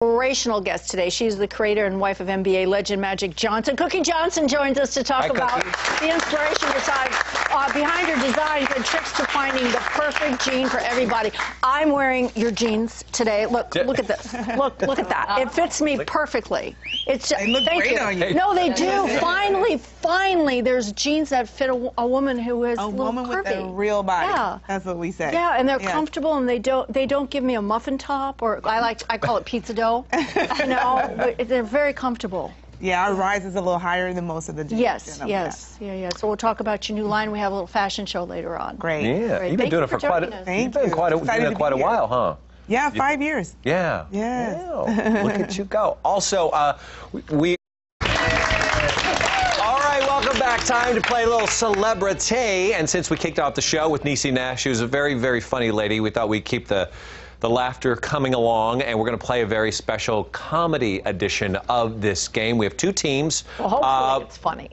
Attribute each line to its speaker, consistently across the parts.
Speaker 1: Inspirational guest today. She's the creator and wife of NBA legend Magic Johnson. Cookie Johnson joins us to talk about the inspiration behind her designs and tricks to finding the perfect jean for everybody. I'm wearing your jeans today. Look at this. Look at that. It fits me perfectly. It's just,
Speaker 2: they look great on you.
Speaker 1: No, they do. Finally, there's jeans that fit a woman who is
Speaker 2: a woman
Speaker 1: curvy.
Speaker 2: with a real body.
Speaker 1: Yeah.
Speaker 2: That's what we say.
Speaker 1: Yeah, and they're comfortable, and they don't give me a muffin top, or I call it pizza dough. You know, but they're very comfortable.
Speaker 2: Yeah, our rise is a little higher than most of the jeans.
Speaker 1: Yes. Yeah. So we'll talk about your new line. We have a little fashion show later on.
Speaker 2: Great.
Speaker 3: Yeah,
Speaker 1: Great.
Speaker 3: You've been doing it for quite a while, huh?
Speaker 2: Yeah, 5 years.
Speaker 3: Yeah.
Speaker 2: Yes.
Speaker 3: Yeah. Look at you go. Also, we. All right, welcome back. Time to play a little celebrity. And since we kicked off the show with Niecy Nash, she was a very, very funny lady. We thought we'd keep the laughter coming along, and we're going to play a very special comedy edition of this game. We have two teams.
Speaker 1: Well, hopefully it's funny.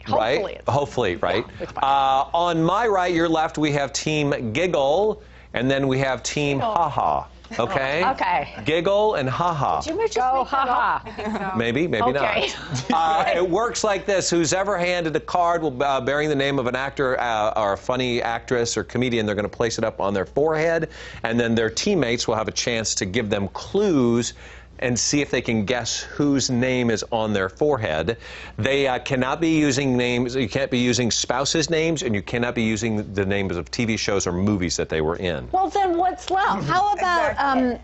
Speaker 3: Hopefully, right?
Speaker 1: Yeah, it's funny.
Speaker 3: On my right, your left, we have Team Giggle, and then we have Team Haha. Okay?
Speaker 1: Okay.
Speaker 3: Giggle and Haha.
Speaker 1: Did you go haha?
Speaker 3: Maybe
Speaker 1: Okay.
Speaker 3: not. It works like this. Who's ever handed a card bearing the name of an actor or a funny actress or comedian, they're going to place it up on their forehead, and then their teammates will have a chance to give them clues and see if they can guess whose name is on their forehead. They cannot be using names. You can't be using spouses' names, and you cannot be using the names of TV shows or movies that they were in.
Speaker 1: Well, then what's left? How about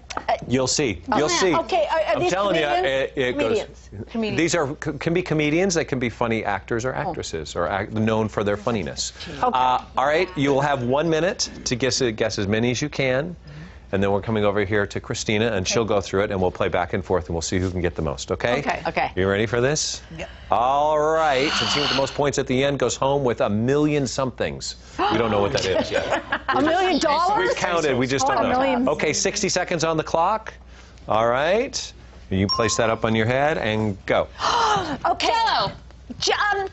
Speaker 3: You'll see. You'll see.
Speaker 1: Okay, are
Speaker 3: I'm
Speaker 1: these
Speaker 3: telling
Speaker 1: comedians?
Speaker 3: you, it goes.
Speaker 1: Comedians.
Speaker 3: These can be comedians. They can be funny actors or actresses, or known for their funniness.
Speaker 1: Okay.
Speaker 3: All right, you will have 1 minute to guess as many as you can. And then we're coming over here to Christina, and she'll go through it, and we'll play back and forth, and we'll see who can get the most, okay?
Speaker 1: Okay.
Speaker 3: You ready for this?
Speaker 2: Yep.
Speaker 3: All right. The team with the most points at the end goes home with $1 million somethings. We don't know what that is yet.
Speaker 1: $1 million?
Speaker 3: We've counted. We just don't know.
Speaker 1: $1 million.
Speaker 3: Okay, 60 seconds on the clock. All right. You place that up on your head and go.
Speaker 1: Okay.
Speaker 4: Jello.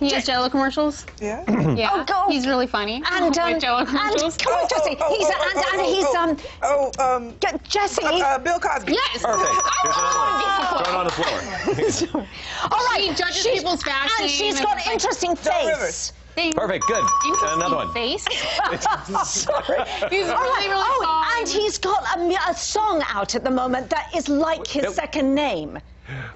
Speaker 4: He has Jello commercials.
Speaker 2: Yeah.
Speaker 4: Yeah.
Speaker 1: Oh, go.
Speaker 4: He's really funny.
Speaker 1: And
Speaker 4: Jello commercials.
Speaker 1: come on, Jesse. Jesse.
Speaker 2: Bill Cosby.
Speaker 4: Yes.
Speaker 3: Perfect. Here's another one. Throw it on the floor.
Speaker 1: All right.
Speaker 4: She judges people's fashion.
Speaker 1: And she's got an interesting face.
Speaker 3: Perfect. Good.
Speaker 4: Interesting
Speaker 3: Another one.
Speaker 4: face.
Speaker 1: Sorry.
Speaker 4: He's really soft.
Speaker 1: And he's got a song out at the moment that is like his second name.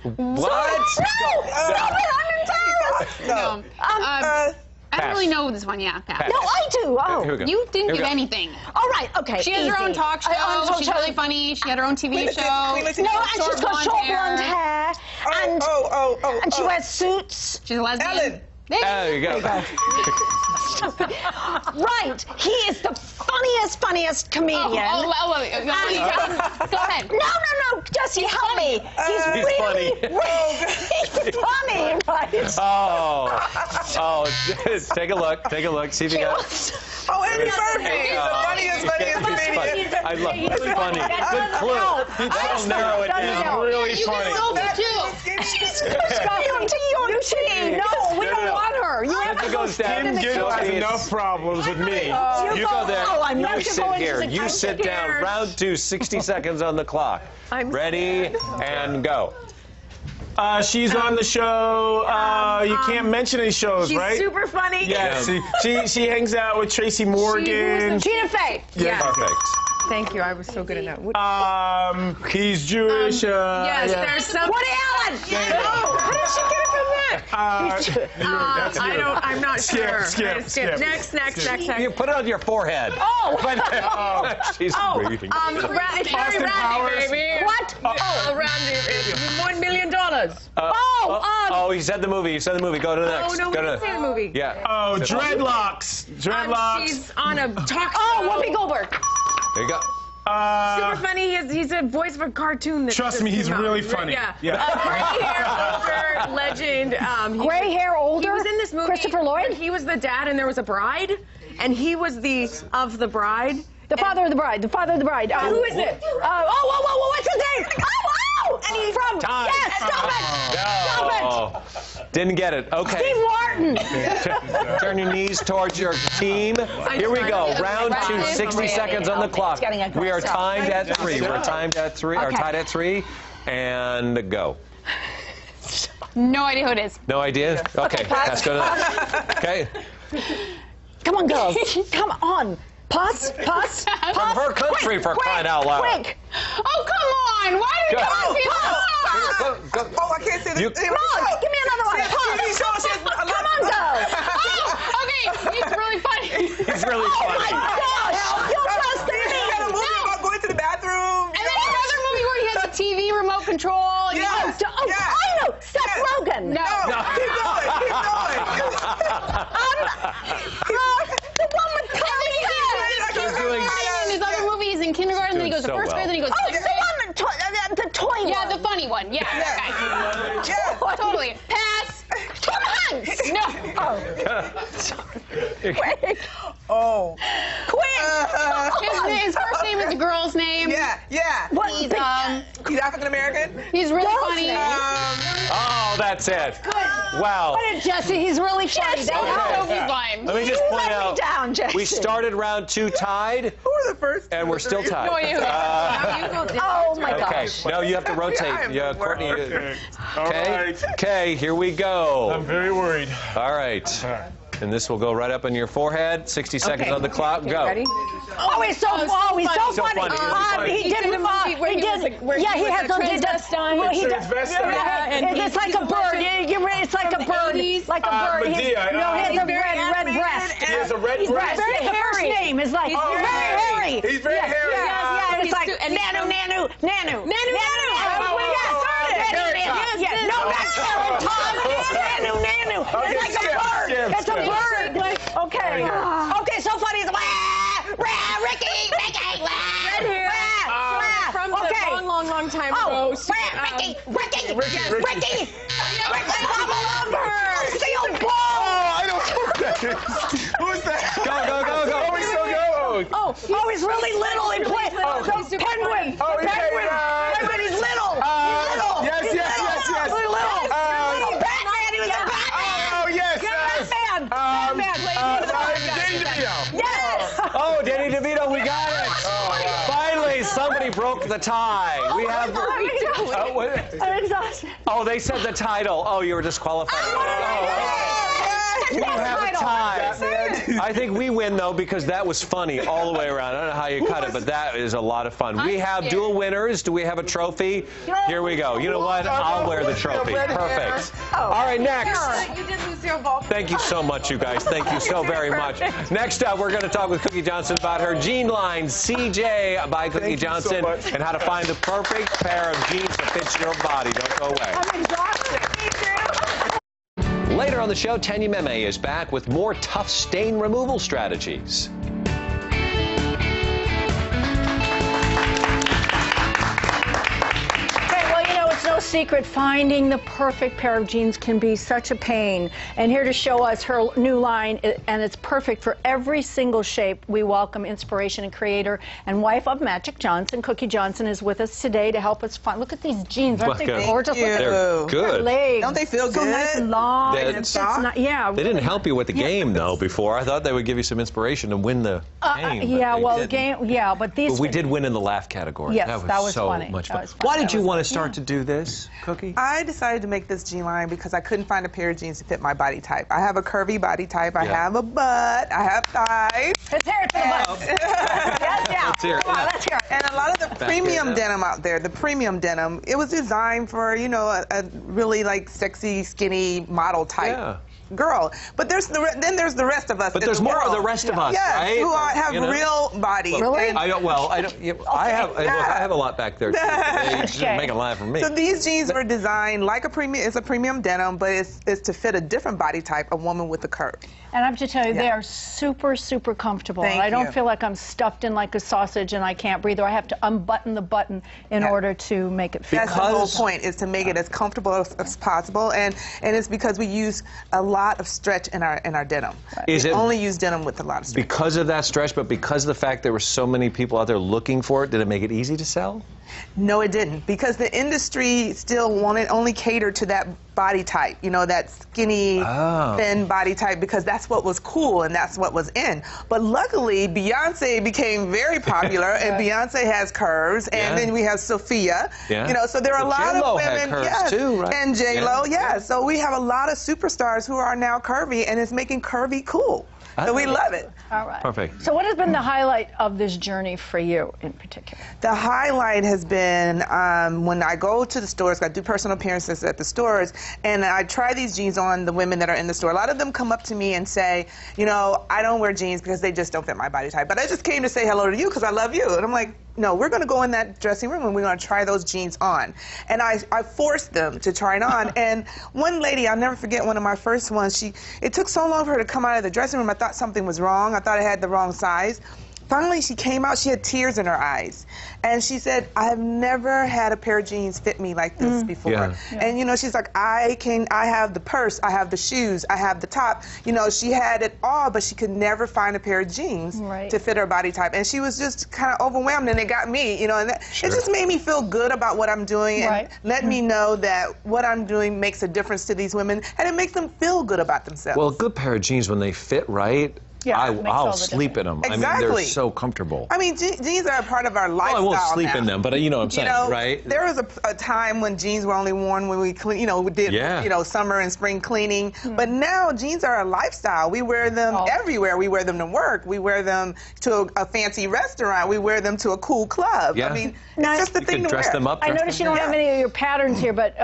Speaker 3: What?
Speaker 1: No, stop it, I'm embarrassed.
Speaker 2: No.
Speaker 4: I don't really know this one. Yeah, Pat.
Speaker 1: No, I do. Oh.
Speaker 3: Here we go.
Speaker 4: You didn't give anything.
Speaker 1: All right, okay.
Speaker 4: She has her own talk show. She's really funny. She had her own TV show.
Speaker 1: No, and she's got short blonde hair. And she wears suits.
Speaker 4: She's a lesbian.
Speaker 2: Ellen.
Speaker 3: There you go.
Speaker 1: Right, he is the funniest comedian.
Speaker 4: Go ahead.
Speaker 1: No, Jesse, help me. He's
Speaker 3: funny.
Speaker 1: He's funny, right?
Speaker 3: Oh, take a look. See if you got.
Speaker 2: Andy Murphy. He's the funniest comedian.
Speaker 3: I love it. It's funny. Good clue. That'll narrow it down. Really funny.
Speaker 1: She's going to your team. No, we don't want her. You have to go stand in the
Speaker 5: Giggle has
Speaker 1: corner.
Speaker 5: enough problems with me.
Speaker 3: You go there.
Speaker 1: I'm not
Speaker 3: You sit here. You sit down.
Speaker 1: scared.
Speaker 3: Round 2, 60 seconds on the clock. Ready and go.
Speaker 5: She's on the show. You can't mention any shows,
Speaker 6: She's
Speaker 5: right?
Speaker 6: super funny.
Speaker 5: Yeah, she hangs out with Tracy Morgan.
Speaker 1: Tina Fey.
Speaker 6: Yeah.
Speaker 3: Perfect.
Speaker 6: Thank you. I was so good at that.
Speaker 5: He's Jewish.
Speaker 6: Yes, there's some.
Speaker 1: Woody Allen.
Speaker 6: How did she get it from that? I'm not sure.
Speaker 5: Skip.
Speaker 6: Next.
Speaker 3: You put it on your forehead. She's reading.
Speaker 6: It's Harry Randy, baby.
Speaker 1: What?
Speaker 6: Randy. It's $1 million.
Speaker 3: You said the movie. Go to the next.
Speaker 6: No, we didn't say the movie.
Speaker 3: Yeah.
Speaker 5: Oh, dreadlocks.
Speaker 6: She's on a talk show.
Speaker 1: Whoopi Goldberg.
Speaker 3: There you go.
Speaker 6: Super funny. He's a voice of a cartoon.
Speaker 5: Trust me, he's really funny.
Speaker 6: Yeah.
Speaker 5: Yeah.
Speaker 6: Gray hair, older, legend.
Speaker 1: Gray hair, older.
Speaker 6: He was in this movie.
Speaker 1: Christopher Lloyd.
Speaker 6: He was the dad, and there was a bride, and he was the bride.
Speaker 1: The father of the bride.
Speaker 6: Who is it?
Speaker 1: What's his name? And he's from.
Speaker 3: Time.
Speaker 1: Yes, stop it. Stop it.
Speaker 3: Didn't get it. Okay.
Speaker 1: Steve Martin.
Speaker 3: Turn your knees towards your team. Here we go. Round 2, 60 seconds on the clock. We are timed at 3. We're timed at 3. Or tied at 3. and go.
Speaker 4: No idea who it is.
Speaker 3: No idea? Okay, pass, go to that. Okay.
Speaker 1: Come on, girls. Come on. Pass.
Speaker 3: From her country, for crying out loud.
Speaker 1: Quick.
Speaker 4: Oh, come on! Why do we
Speaker 3: Go.
Speaker 4: come
Speaker 3: Go.
Speaker 2: Oh, I can't see the
Speaker 3: You-
Speaker 2: TV
Speaker 1: Come on,
Speaker 2: show.
Speaker 1: give me another one.
Speaker 2: She has a TV show. She has a lot
Speaker 1: Come on,
Speaker 2: of-
Speaker 1: girls.
Speaker 4: Oh, okay. He's really funny.
Speaker 3: He's really
Speaker 1: Oh my
Speaker 3: funny.
Speaker 1: gosh. You're
Speaker 2: He had a movie about going to the bathroom.
Speaker 4: And then another movie where he has a TV remote control. And
Speaker 2: Yes.
Speaker 1: Oh,
Speaker 2: Yes.
Speaker 1: I know. Seth Rogen.
Speaker 4: No.
Speaker 2: No, keep going. Keep going.
Speaker 1: The one with Tommy Hanks.
Speaker 3: He's doing
Speaker 4: In his other movie, he's in kindergarten, then he goes to
Speaker 3: so
Speaker 4: first grade,
Speaker 3: well.
Speaker 4: then he goes to
Speaker 1: Oh,
Speaker 4: sixth
Speaker 1: the
Speaker 4: grade.
Speaker 1: one, the toy
Speaker 4: Yeah,
Speaker 1: one.
Speaker 4: the funny one. Yeah. Okay.
Speaker 2: Yeah.
Speaker 4: Totally. Pass.
Speaker 1: Tom Hanks.
Speaker 4: No.
Speaker 1: Quick.
Speaker 2: Oh.
Speaker 4: His first name is a girl's name.
Speaker 2: Yeah.
Speaker 1: What?
Speaker 2: He's African American.
Speaker 4: He's really
Speaker 1: Girl's
Speaker 4: funny.
Speaker 1: name.
Speaker 3: Oh, that's it. Wow.
Speaker 1: What did Jesse? He's really funny.
Speaker 4: Jesse. Sophie's line.
Speaker 3: Let me just point
Speaker 1: Let me
Speaker 3: out,
Speaker 1: down, Jesse.
Speaker 3: we started round 2 tied,
Speaker 2: Who were the first?
Speaker 3: and we're still tied.
Speaker 4: No idea who that is.
Speaker 1: Oh my
Speaker 3: Okay,
Speaker 1: gosh.
Speaker 3: no, you have to
Speaker 2: I
Speaker 3: rotate.
Speaker 2: am
Speaker 3: Yeah,
Speaker 2: the
Speaker 3: Courtney.
Speaker 2: worst.
Speaker 5: All
Speaker 3: Okay,
Speaker 5: right.
Speaker 3: okay, here we
Speaker 5: I'm
Speaker 3: go.
Speaker 5: very worried.
Speaker 3: All right. And this will go right up in your forehead. 60 seconds on the clock. Go.
Speaker 1: Ready? Oh, he's so funny. He's so funny.
Speaker 3: funny.
Speaker 1: He
Speaker 4: He
Speaker 1: did
Speaker 4: did a movie where he was like- where he
Speaker 1: yeah, he
Speaker 4: was
Speaker 1: has
Speaker 4: a
Speaker 1: those.
Speaker 4: transvestite.
Speaker 1: Well, he does.
Speaker 5: Transvestite.
Speaker 1: Yeah,
Speaker 4: and
Speaker 1: it's
Speaker 4: he's
Speaker 1: like a
Speaker 4: a
Speaker 1: bird.
Speaker 4: legend
Speaker 1: You're right, it's like a
Speaker 4: the
Speaker 1: bird.
Speaker 4: 80s.
Speaker 1: Like a bird.
Speaker 5: Medea.
Speaker 1: No, he has
Speaker 2: He's
Speaker 1: a
Speaker 2: very
Speaker 1: red
Speaker 2: animated
Speaker 1: breast.
Speaker 2: and-
Speaker 5: He has a red
Speaker 1: He's
Speaker 5: breast.
Speaker 1: very hairy. His name is like
Speaker 4: He's
Speaker 1: very
Speaker 4: very
Speaker 1: hairy.
Speaker 5: He's very hairy.
Speaker 1: Yeah, it's like
Speaker 4: and he's
Speaker 1: nanu.
Speaker 4: Nanu.
Speaker 1: Oh, yes. No, not Carrot Top. Nanu. It's like a bird. It's a bird. Okay. Okay, so funny. It's Ricky. Right here.
Speaker 6: From the long time ago.
Speaker 1: Ricky. Steel ball.
Speaker 5: Oh, I don't know who that is. Who's that?
Speaker 3: Go.
Speaker 5: We still go.
Speaker 1: Oh, he's really little. He plays the penguin.
Speaker 5: Oh, he's
Speaker 1: Penguin. Penguin. He's little.
Speaker 5: Yes.
Speaker 1: He's little. Batman. He was a Batman.
Speaker 5: Oh, yes.
Speaker 1: Batman.
Speaker 5: Danny DeVito.
Speaker 1: Yes.
Speaker 3: Oh, Danny DeVito, we got it. Finally, somebody broke the tie. We have. Oh, what?
Speaker 1: I'm exhausted.
Speaker 3: Oh, they said the title. Oh, you were disqualified. We have a tie. I think we win, though, because that was funny all the way around. I don't know how you cut it, but that is a lot of fun. We have dual winners. Do we have a trophy? Here we go. You know what? I'll wear the trophy. Perfect. All right, next.
Speaker 6: You did lose your ball.
Speaker 3: Thank you so much, you guys. Thank you so very much. Next up, we're going to talk with Cookie Johnson about her jean line, CJ by Cookie
Speaker 5: you so
Speaker 3: Johnson,
Speaker 5: much.
Speaker 3: and how to find the perfect pair of jeans that fits your body. Don't go away.
Speaker 1: I'm exhausted. Me too.
Speaker 3: Later on the show, Tanya Meme is back with more tough stain removal strategies.
Speaker 1: Okay, well, you know, it's no secret finding the perfect pair of jeans can be such a pain. And here to show us her new line, and it's perfect for every single shape, we welcome inspiration and creator and wife of Magic Johnson. Cookie Johnson is with us today to help us find. Look at these jeans. Aren't they
Speaker 3: Look at-
Speaker 1: gorgeous?
Speaker 2: Thank
Speaker 1: Look
Speaker 2: you.
Speaker 1: at
Speaker 3: They're
Speaker 1: their
Speaker 3: good.
Speaker 1: legs.
Speaker 2: Don't they feel
Speaker 1: so
Speaker 2: good?
Speaker 1: nice and long.
Speaker 3: They-
Speaker 1: and it's not, yeah.
Speaker 3: They didn't help you with the game, though, before. I thought they would give you some inspiration to win the game. but
Speaker 1: Yeah,
Speaker 3: they
Speaker 1: well,
Speaker 3: didn't.
Speaker 1: game. Yeah, but these.
Speaker 3: But we did win in the laugh category.
Speaker 1: Yes,
Speaker 3: that
Speaker 1: that
Speaker 3: was
Speaker 1: was
Speaker 3: so
Speaker 1: funny.
Speaker 3: much
Speaker 1: That
Speaker 3: fun.
Speaker 1: was funny.
Speaker 3: Why did
Speaker 1: That
Speaker 3: you
Speaker 1: was
Speaker 3: want to start to do this, Cookie?
Speaker 2: I decided to make this jean line because I couldn't find a pair of jeans to fit my body type. I have a curvy body type. I
Speaker 3: Yeah.
Speaker 2: have a butt. I have thighs.
Speaker 1: Let's hear it for the butt. Yes, yeah.
Speaker 3: Let's hear it.
Speaker 1: Come on, let's hear it.
Speaker 2: And a lot of the premium
Speaker 3: here,
Speaker 2: denim out there, the premium denim, it was designed for, you know, a really like sexy, skinny model type
Speaker 3: Yeah.
Speaker 2: girl. But there's then there's the rest of us.
Speaker 3: But
Speaker 2: in
Speaker 3: there's
Speaker 2: the
Speaker 3: more of
Speaker 2: world.
Speaker 3: the rest of us,
Speaker 2: yes,
Speaker 3: right?
Speaker 2: who have
Speaker 3: You know?
Speaker 2: real bodies.
Speaker 1: Really?
Speaker 2: And
Speaker 3: I don't. Well, I don't. I have. I have a lot back there too. They just
Speaker 1: Okay.
Speaker 3: make a line for me.
Speaker 2: So these jeans were designed like a premium. It's a premium denim, but it's to fit a different body type, a woman with a curve.
Speaker 1: And I have to tell you, they
Speaker 2: Yeah.
Speaker 1: are super, super comfortable.
Speaker 2: Thank
Speaker 1: I don't
Speaker 2: you.
Speaker 1: feel like I'm stuffed in like a sausage and I can't breathe, or I have to unbutton the button in
Speaker 2: Yeah.
Speaker 1: order to make it fit.
Speaker 2: That's the whole
Speaker 3: Because-
Speaker 2: point, is to make it as comfortable as possible, and it's because we use a lot of stretch in our denim.
Speaker 3: Is
Speaker 2: we
Speaker 3: it-
Speaker 2: only use denim with a lot of stretch.
Speaker 3: Because of that stretch, but because of the fact there were so many people out there looking for it, did it make it easy to sell?
Speaker 2: No, it didn't, because the industry still only catered to that body type, you know, that skinny, thin body type, because that's what was cool and that's what was in. But luckily, Beyonce became very popular, and Beyonce has curves, and then we have Sophia. You know, so there are a lot of women,
Speaker 3: had curves too, right?
Speaker 2: and J-Lo, So we have a lot of superstars who are now curvy, and it's making curvy cool. So we love it.
Speaker 1: All right.
Speaker 3: Perfect.
Speaker 1: So what has been the highlight of this journey for you in particular?
Speaker 2: The highlight has been when I go to the stores, I do personal appearances at the stores, and I try these jeans on the women that are in the store. A lot of them come up to me and say, you know, I don't wear jeans because they just don't fit my body type. But I just came to say hello to you because I love you. And I'm like, no, we're going to go in that dressing room and we're going to try those jeans on. And I forced them to try it on. And one lady, I'll never forget, one of my first ones, it took so long for her to come out of the dressing room. I thought something was wrong. I thought I had the wrong size. Finally, she came out. She had tears in her eyes. And she said, I have never had a pair of jeans fit me like this before. And, you know, she's like, I have the purse, I have the shoes, I have the top. You know, she had it all, but she could never find a pair of jeans to fit her body type. And she was just kind of overwhelmed, and it got me, you know, and it just made me feel good about what I'm doing and let me know that what I'm doing makes a difference to these women, and it makes them feel good about themselves.
Speaker 3: Well, a good pair of jeans, when they fit right, I'll sleep in them.
Speaker 2: Exactly.
Speaker 3: I mean, they're so comfortable.
Speaker 2: I mean, jeans are a part of our lifestyle.
Speaker 3: Well, I won't sleep
Speaker 2: now.
Speaker 3: in them, but you know what I'm saying, right?
Speaker 2: There was a time when jeans were only worn when we clean, you know, we did, you know, summer and spring cleaning. But now jeans are a lifestyle. We wear them everywhere. We wear them to work. We wear them to a fancy restaurant. We wear them to a cool club. I mean, it's just the thing to
Speaker 3: dress
Speaker 2: wear.
Speaker 3: them up.
Speaker 1: I noticed you don't have any of your patterns here, but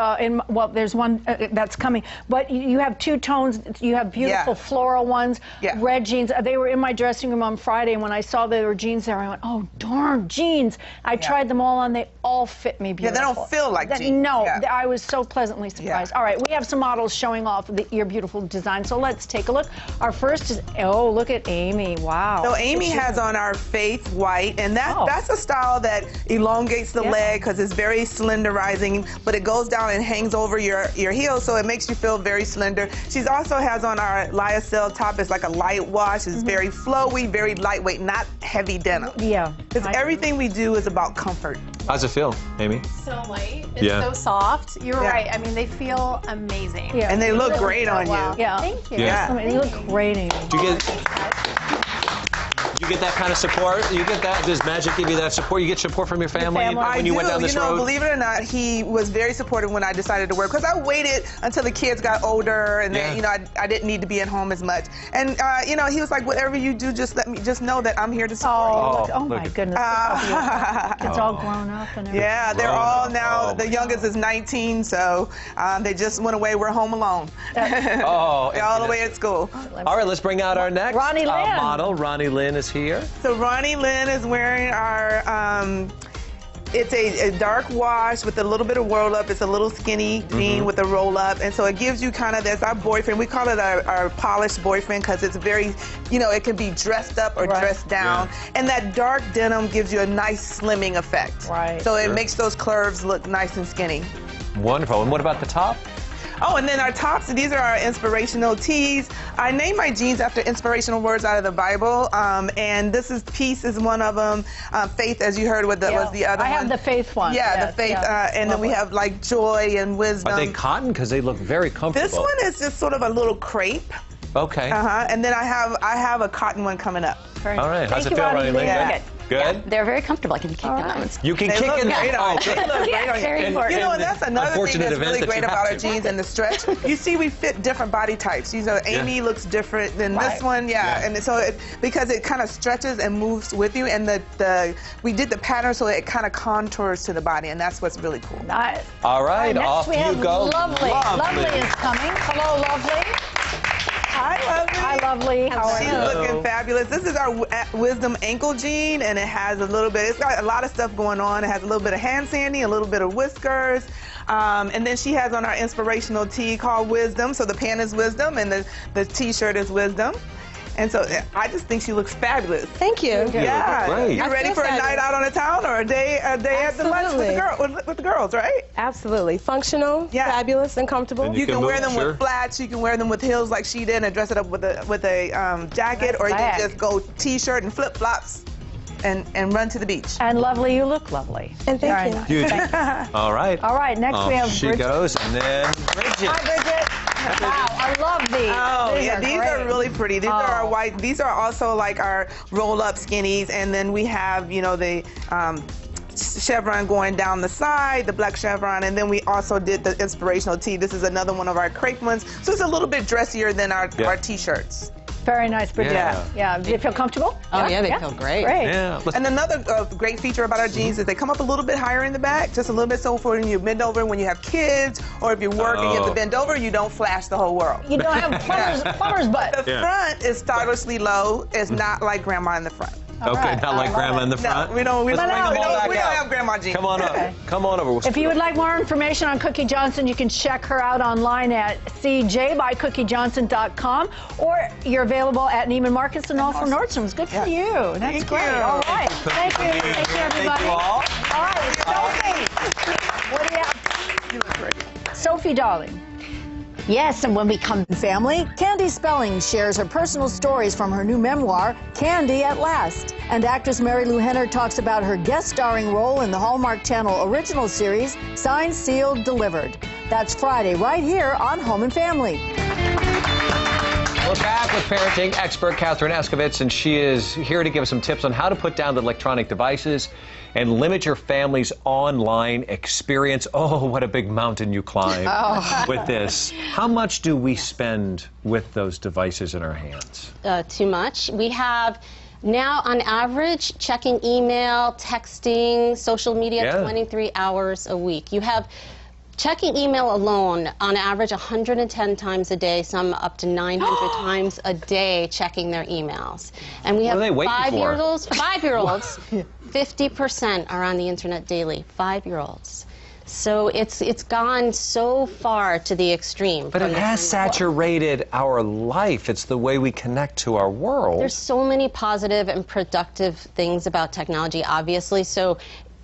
Speaker 1: well, there's one that's coming. But you have two tones. You have beautiful floral ones, red jeans. They were in my dressing room on Friday, and when I saw there were jeans there, I went, oh, darn, jeans. I tried them all on. They all fit me beautiful.
Speaker 2: They don't feel like jeans.
Speaker 1: No, I was so pleasantly surprised. All right, we have some models showing off your beautiful design, so let's take a look. Our first is, oh, look at Amy. Wow.
Speaker 2: So Amy has on our Faith White, and that's a style that elongates the leg because it's very slenderizing, but it goes down and hangs over your heel, so it makes you feel very slender. She also has on our Lyocell top. It's like a light wash. It's very flowy, very lightweight, not heavy denim. Because everything we do is about comfort.
Speaker 3: How's it feel, Amy?
Speaker 4: So light. It's so soft. You're right. I mean, they feel amazing.
Speaker 2: And they look great on you.
Speaker 4: Thank you.
Speaker 1: I mean, you look great, Amy.
Speaker 3: You get that kind of support? You get that? Does Magic give you that support? You get support from your family when you went down this road?
Speaker 2: Believe it or not, he was very supportive when I decided to work, because I waited until the kids got older, and then, you know, I didn't need to be at home as much. And you know, he was like, whatever you do, just know that I'm here to support you.
Speaker 1: Oh my goodness. It's all grown up and everything.
Speaker 2: Yeah, they're all now, the youngest is 19, so they just went away. We're home alone. They're all the way at school.
Speaker 3: All right, let's bring out our next
Speaker 1: Ronnie Lynn.
Speaker 3: model. Ronnie Lynn is here.
Speaker 2: So Ronnie Lynn is wearing our, it's a dark wash with a little bit of roll up. It's a little skinny jean with a roll up. And so it gives you kind of, that's our boyfriend. We call it our polished boyfriend because it's very, you know, it can be dressed up or dressed down. And that dark denim gives you a nice slimming effect. So it makes those curves look nice and skinny.
Speaker 3: Wonderful. And what about the top?
Speaker 2: Oh, and then our tops, these are our inspirational tees. I named my jeans after inspirational words out of the Bible, and this piece is one of them. Faith, as you heard, was the other one.
Speaker 1: I have the Faith one.
Speaker 2: Yeah, the Faith, and then we have like joy and wisdom.
Speaker 3: Are they cotton? Because they look very comfortable.
Speaker 2: This one is just sort of a little crepe.
Speaker 3: Okay.
Speaker 2: And then I have a cotton one coming up.
Speaker 3: All right. How's it feel, Ronnie Lynn? Good?
Speaker 7: Yeah, they're very comfortable. I can kick them out.
Speaker 3: You can kick them out.
Speaker 2: Very important. You know, and that's another thing that's really great about our jeans and the stretch. You see, we fit different body types. You know, Amy looks different than this one. And so because it kind of stretches and moves with you, and we did the pattern so it kind of contours to the body, and that's what's really cool.
Speaker 1: Nice.
Speaker 3: All right, off
Speaker 1: we have
Speaker 3: you go.
Speaker 1: Lovely. Lovely is coming. Hello, Lovely.
Speaker 2: Hi, Lovely.
Speaker 1: Hi, Lovely. How are you?
Speaker 2: She's looking fabulous. This is our Wisdom ankle jean, and it has a little bit, it's got a lot of stuff going on. It has a little bit of hand sanding, a little bit of whiskers. And then she has on our inspirational tee called Wisdom. So the pant is Wisdom, and the t-shirt is Wisdom. And so I just think she looks fabulous.
Speaker 6: Thank you.
Speaker 2: Yeah.
Speaker 3: Great.
Speaker 2: You ready for a night out on the town or a day at the lunch with the girls, right?
Speaker 6: Absolutely. Functional, fabulous, and comfortable.
Speaker 2: And you can wear them with flats. You can wear them with heels like she did and dress it up with a jacket, or you can just go t-shirt and flip-flops. and run to the beach.
Speaker 1: And lovely, you look lovely.
Speaker 6: And thank you.
Speaker 1: Nice.
Speaker 3: You
Speaker 1: Thank you.
Speaker 3: All right.
Speaker 1: All right, next we have
Speaker 3: She
Speaker 1: Bridget.
Speaker 3: goes, and then Bridget.
Speaker 1: Hi, Bridget. Wow, I love these.
Speaker 2: Oh, yeah, these are
Speaker 1: great.
Speaker 2: really pretty. These are our white. These are also like our roll-up skinnies, and then we have, you know, the chevron going down the side, the black chevron, and then we also did the inspirational tee. This is another one of our crepe ones, so it's a little bit dressier than our t-shirts.
Speaker 1: Very nice, Bridget.
Speaker 3: Yeah.
Speaker 1: Do you feel comfortable?
Speaker 7: Oh, yeah, they feel great.
Speaker 1: Great.
Speaker 3: Yeah.
Speaker 2: And another great feature about our jeans is they come up a little bit higher in the back, just a little bit, so for when you bend over when you have kids, or if you work and you have to bend over, you don't flash the whole world.
Speaker 1: You don't have plumber's butt.
Speaker 2: The front is stylishly low. It's not like grandma in the front.
Speaker 3: Okay,
Speaker 1: right.
Speaker 3: not like grandma in the
Speaker 2: No,
Speaker 3: front?
Speaker 2: we don't. We
Speaker 3: Let's
Speaker 2: don't,
Speaker 3: bring
Speaker 2: we
Speaker 3: them all
Speaker 2: don't,
Speaker 3: back
Speaker 2: we don't
Speaker 3: out.
Speaker 2: have grandma jeans.
Speaker 3: Come on up. Come on over.
Speaker 1: If you would like more information on Cookie Johnson, you can check her out online at cjbycookiejohnson.com, or you're available at Neiman Marcus and also Nordstrom's. Good for you. That's
Speaker 2: Thank
Speaker 1: great.
Speaker 2: you.
Speaker 1: All right. Thank you. Thank you, everybody.
Speaker 3: Thank you all.
Speaker 1: All right, Sophie. What do you have?
Speaker 2: You look great.
Speaker 1: Sophie, darling. Yes, and when we come to family, Candy Spelling shares her personal stories from her new memoir, Candy at Last. And actress Mary Lou Henner talks about her guest starring role in the Hallmark Channel original series, Signed, Sealed, Delivered. That's Friday, right here on Home and Family.
Speaker 3: We're back with parenting expert Catherine Eskovitz, and she is here to give us some tips on how to put down the electronic devices and limit your family's online experience. Oh, what a big mountain you climb with this. How much do we spend with those devices in our hands?
Speaker 7: Too much. We have now, on average, checking email, texting, social media 23 hours a week. You have checking email alone, on average, 110 times a day, some up to 900 times a day checking their emails. And we have
Speaker 3: What are they waiting for?
Speaker 7: 5-year-olds, 50% are on the internet daily, 5-year-olds. So it's gone so far to the extreme.
Speaker 3: But it has saturated our life. It's the way we connect to our world.
Speaker 7: There's so many positive and productive things about technology, obviously. So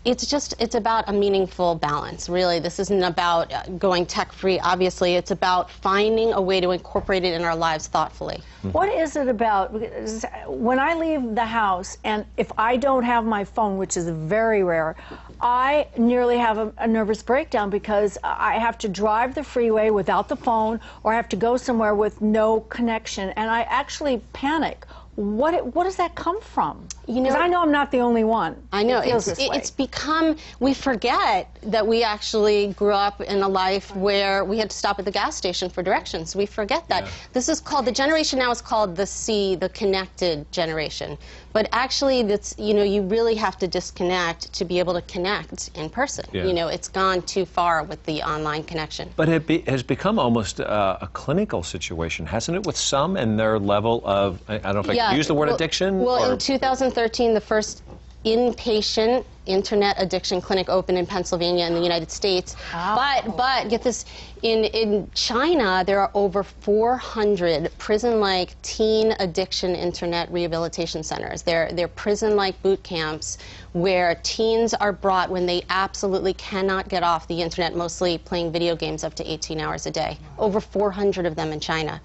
Speaker 7: it's about a meaningful balance, really. This isn't about going tech-free, obviously. It's about finding a way to incorporate it in our lives thoughtfully.
Speaker 1: What is it about? Because when I leave the house, and if I don't have my phone, which is very rare, I nearly have a nervous breakdown because I have to drive the freeway without the phone, or I have to go somewhere with no connection, and I actually panic. What does that come from?
Speaker 7: You know,
Speaker 1: because I know I'm not the only one.
Speaker 7: I know.
Speaker 1: It feels this way.
Speaker 7: It's become, we forget that we actually grew up in a life where we had to stop at the gas station for directions. We forget that. Yeah. This is called, the generation now is called the C, the connected generation. But actually, that's, you know, you really have to disconnect to be able to connect in person. Yeah. You know, it's gone too far with the online connection.
Speaker 3: But it has become almost a clinical situation, hasn't it, with some and their level of, I don't know if I can use the word addiction?
Speaker 7: Well, in 2013, the first inpatient internet addiction clinic opened in Pennsylvania in the United States. Wow. But get this, in China, there are over 400 prison-like teen addiction internet rehabilitation centers. They're prison-like boot camps where teens are brought when they absolutely cannot get off the internet, mostly playing video games up to 18 hours a day. Over 400 of them in China.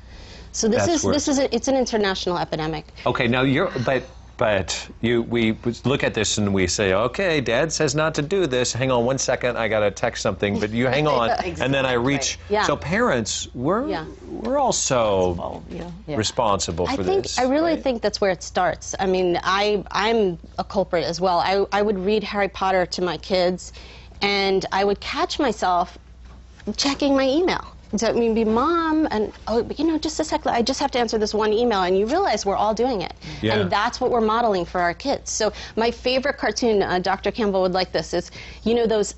Speaker 7: So it's an international epidemic.
Speaker 3: Okay, now but we look at this and we say, okay, Dad says not to do this. Hang on one second, I got to text something, but you hang on. Exactly. And then I reach. Yeah. So parents, we're also responsible for this.
Speaker 7: I really think that's where it starts. I mean, I'm a culprit as well. I would read Harry Potter to my kids, and I would catch myself checking my email. So I mean, Mom, and you know, just a sec, I just have to answer this one email, and you realize we're all doing it. Yeah. And that's what we're modeling for our kids. So my favorite cartoon, Dr. Campbell would like this, is, you know, those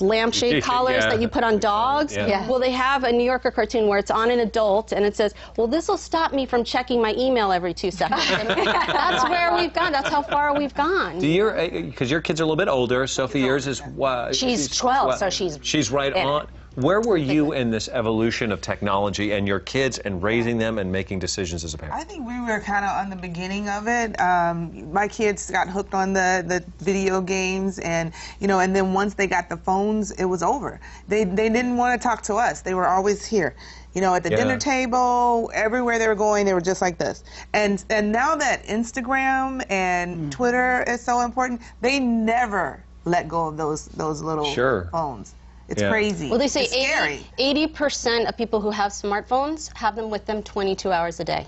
Speaker 7: lampshade collars that you put on dogs? Yeah. Well, they have a New Yorker cartoon where it's on an adult, and it says, well, this will stop me from checking my email every 2 seconds. That's where we've gone. That's how far we've gone.
Speaker 3: Because your kids are a little bit older. Sophie, yours is what?
Speaker 4: She's 12, so she's
Speaker 3: right on. Where were you in this evolution of technology and your kids and raising them and making decisions as a parent?
Speaker 2: I think we were kind of on the beginning of it. My kids got hooked on the video games, and and then once they got the phones, it was over. They didn't want to talk to us. They were always here. At the dinner table, everywhere they were going, they were just like this. And now that Instagram and Twitter is so important, they never let go of those little phones. It's crazy.
Speaker 7: Well, they say
Speaker 2: it's scary.
Speaker 7: 80% of people who have smartphones have them with them 22 hours a day.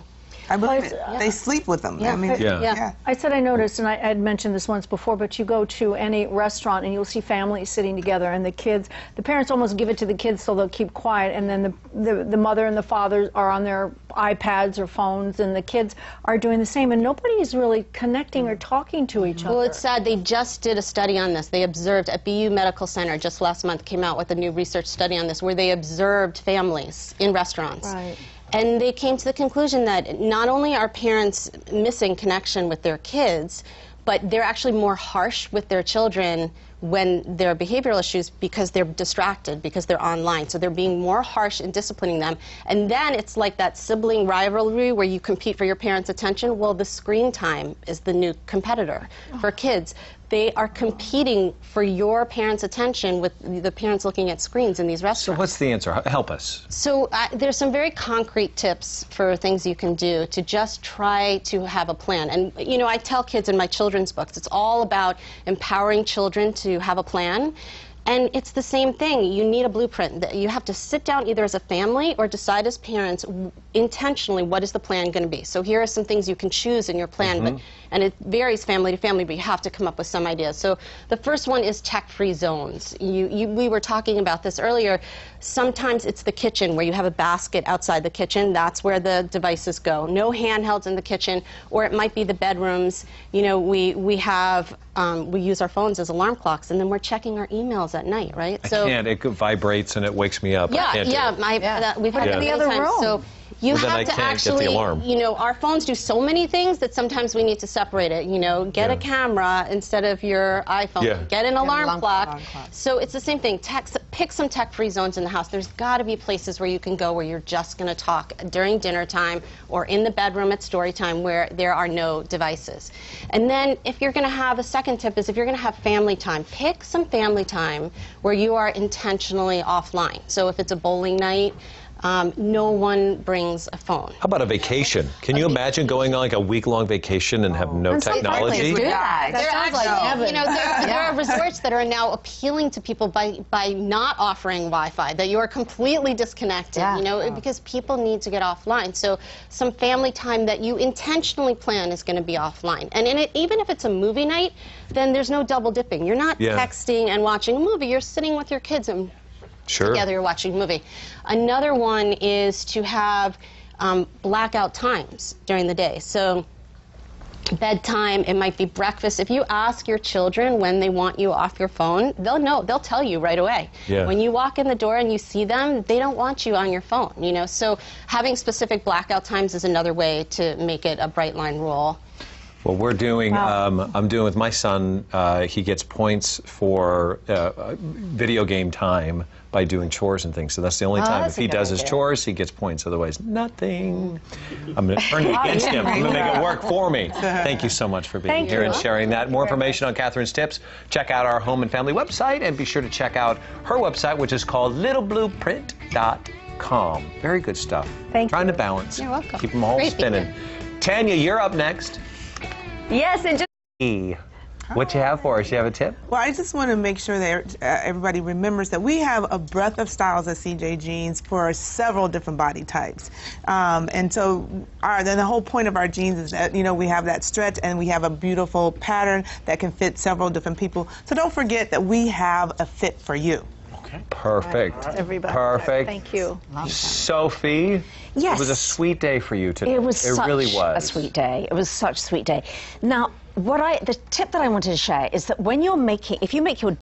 Speaker 2: I believe it. They sleep with them.
Speaker 7: Yeah.
Speaker 2: I mean,
Speaker 1: I said I noticed, and I had mentioned this once before, but you go to any restaurant and you'll see families sitting together, and the parents almost give it to the kids so they'll keep quiet, and then the mother and the father are on their iPads or phones, and the kids are doing the same, and nobody is really connecting or talking to each other.
Speaker 7: Well, it's sad. They just did a study on this. They observed at BU Medical Center just last month, came out with a new research study on this, where they observed families in restaurants.
Speaker 1: Right.
Speaker 7: And they came to the conclusion that not only are parents missing connection with their kids, but they're actually more harsh with their children when there are behavioral issues because they're distracted, because they're online. So they're being more harsh in disciplining them. And then it's like that sibling rivalry where you compete for your parents' attention. Well, the screen time is the new competitor for kids. They are competing for your parents' attention with the parents looking at screens in these restaurants.
Speaker 3: So what's the answer? Help us.
Speaker 7: So there's some very concrete tips for things you can do to just try to have a plan. And, I tell kids in my children's books, it's all about empowering children to have a plan. And it's the same thing. You need a blueprint. You have to sit down either as a family or decide as parents intentionally what is the plan going to be. So here are some things you can choose in your plan, and it varies family to family, but you have to come up with some ideas. So the first one is tech-free zones. We were talking about this earlier. Sometimes it's the kitchen where you have a basket outside the kitchen. That's where the devices go. No handhelds in the kitchen, or it might be the bedrooms. We use our phones as alarm clocks, and then we're checking our emails at night, right?
Speaker 3: I can't. It vibrates and it wakes me up.
Speaker 7: Yeah,
Speaker 3: I can't do it.
Speaker 7: We've had it many times. So you have to actually, our phones do so many things that sometimes we need to separate it. Get a camera instead of your iPhone.
Speaker 3: Yeah.
Speaker 7: Get an alarm clock. So it's the same thing. Pick some tech-free zones in the house. There's got to be places where you can go where you're just going to talk during dinner time or in the bedroom at story time where there are no devices. And then if you're going to have a second tip is if you're going to have family time, pick some family time where you are intentionally offline. So if it's a bowling night, no one brings a phone.
Speaker 3: How about a vacation? Can you imagine going on like a week-long vacation and have no technology?
Speaker 1: There
Speaker 7: are resorts that are now appealing to people by not offering Wi-Fi, that you are completely disconnected, because people need to get offline. So some family time that you intentionally plan is going to be offline. And even if it's a movie night, then there's no double dipping. You're not texting and watching a movie. You're sitting with your kids and together you're watching a movie. Another one is to have blackout times during the day. So bedtime, it might be breakfast. If you ask your children when they want you off your phone, they'll know. They'll tell you right away. Yeah. When you walk in the door and you see them, they don't want you on your phone, So having specific blackout times is another way to make it a bright line rule.
Speaker 3: Well, we're doing, I'm doing with my son, he gets points for video game time by doing chores and things. So that's the only time. If he does his chores, he gets points. Otherwise, nothing. I'm going to turn it against him. I'm going to make it work for me. Thank you so much for being here and sharing that. More information on Catherine's tips, check out our home and family website, and be sure to check out her website, which is called littleblueprint.com. Very good stuff.
Speaker 1: Thank you.
Speaker 3: Trying to balance.
Speaker 7: You're welcome.
Speaker 3: Keep them all spinning. Tanya, you're up next.
Speaker 6: Yes, and just...
Speaker 3: What you have for us? You have a tip?
Speaker 2: Well, I just want to make sure that everybody remembers that we have a breadth of styles at CJ Jeans for several different body types. And so then the whole point of our jeans is that, we have that stretch and we have a beautiful pattern that can fit several different people. So don't forget that we have a fit for you.
Speaker 3: Okay. Perfect.
Speaker 1: Everybody.
Speaker 3: Perfect.
Speaker 1: Thank you.
Speaker 3: Sophie.
Speaker 6: Yes.
Speaker 3: It was a sweet day for you today.
Speaker 6: It was
Speaker 3: really was.
Speaker 6: a sweet day. It was such a sweet day. Now, the tip that I wanted to share is that when you're if you make your